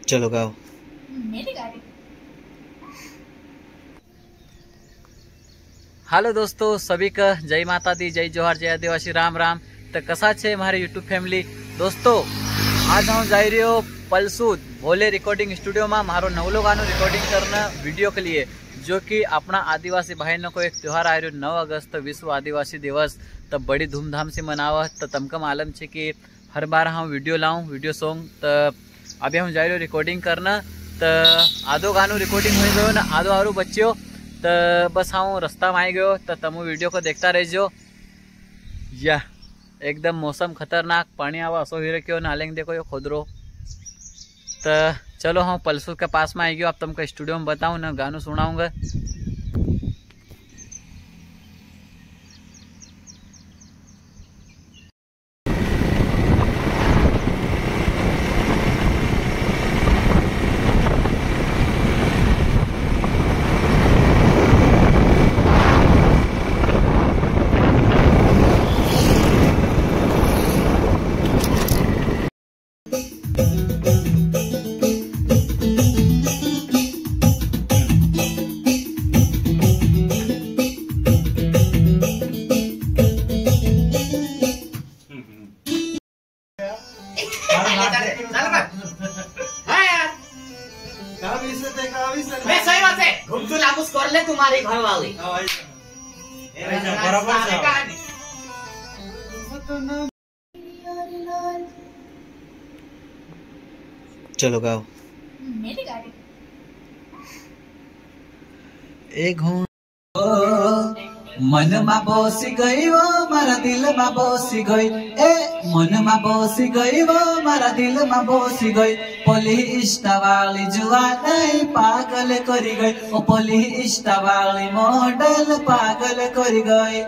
चलो गाओ। मेरी गाड़ी। हेलो दोस्तों, सभी का जय माता दी, जय जोहार, जय आदिवासी, राम राम। तो कसा छे हमारे यूट्यूब फैमिली। दोस्तों आज हूँ जा रही हूँ पलसूद भोले रिकॉर्डिंग स्टूडियो में मारो नवलो गानो रिकॉर्डिंग करना वीडियो के लिए, जो कि अपना आदिवासी भाई को एक त्यौहार आ रहा 9 अगस्त विश्व आदिवासी दिवस। तो बड़ी धूमधाम से मनावा। तो तमका मालूम है कि हर बार हम वीडियो लाऊं वीडियो सॉन्ग। तो अभी हम जा रहे हो रिकॉर्डिंग करना। तो आधो गानो रिकॉर्डिंग हो गयो ना आधो आरू बच्चों। तो बस हाँ रास्ता में आई गयो। तो तमु वीडियो को देखता रहो। या एकदम मौसम खतरनाक, पानी आवा असो ही रखियो नालेंगे देखो ये खोदरो। तो चलो हाँ पलसूद के पास में आई गयो। अब तुमको स्टूडियो में बताऊँ ना गानों सुनाऊंगा। मैं सही बात है घुमसू लागूस कर ले तुम्हारी घर वाली। चलो गाओ। मेरी गाड़ी। एक हूँ मन में बसी गई वो मारा दिल में बसी गई। ए मन में बसी गई वो मारा दिल में बसी गई। पोली इष्टा वाली जुआ नहीं पागल करी गई। ओ पोली इष्टा वाली मॉडल पागल करी गई।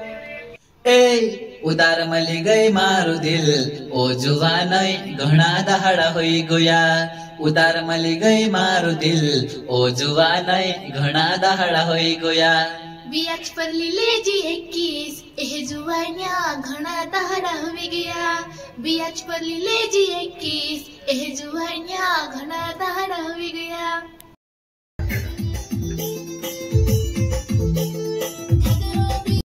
ए उदार मली गई मारू दिल ओ जुआ नहीं घना दहाड़ा हुई गया। उदार मली गई मारू दिल ओ जुआ नहीं घना दहाड़ा हुई गया। बियाज पर लीले जी 21 एह जुआनिया घना दहाड़ा हुई गया। बियाज पर लीले जी 21 एह जुआनिया घना दहाड़ा हुई गया।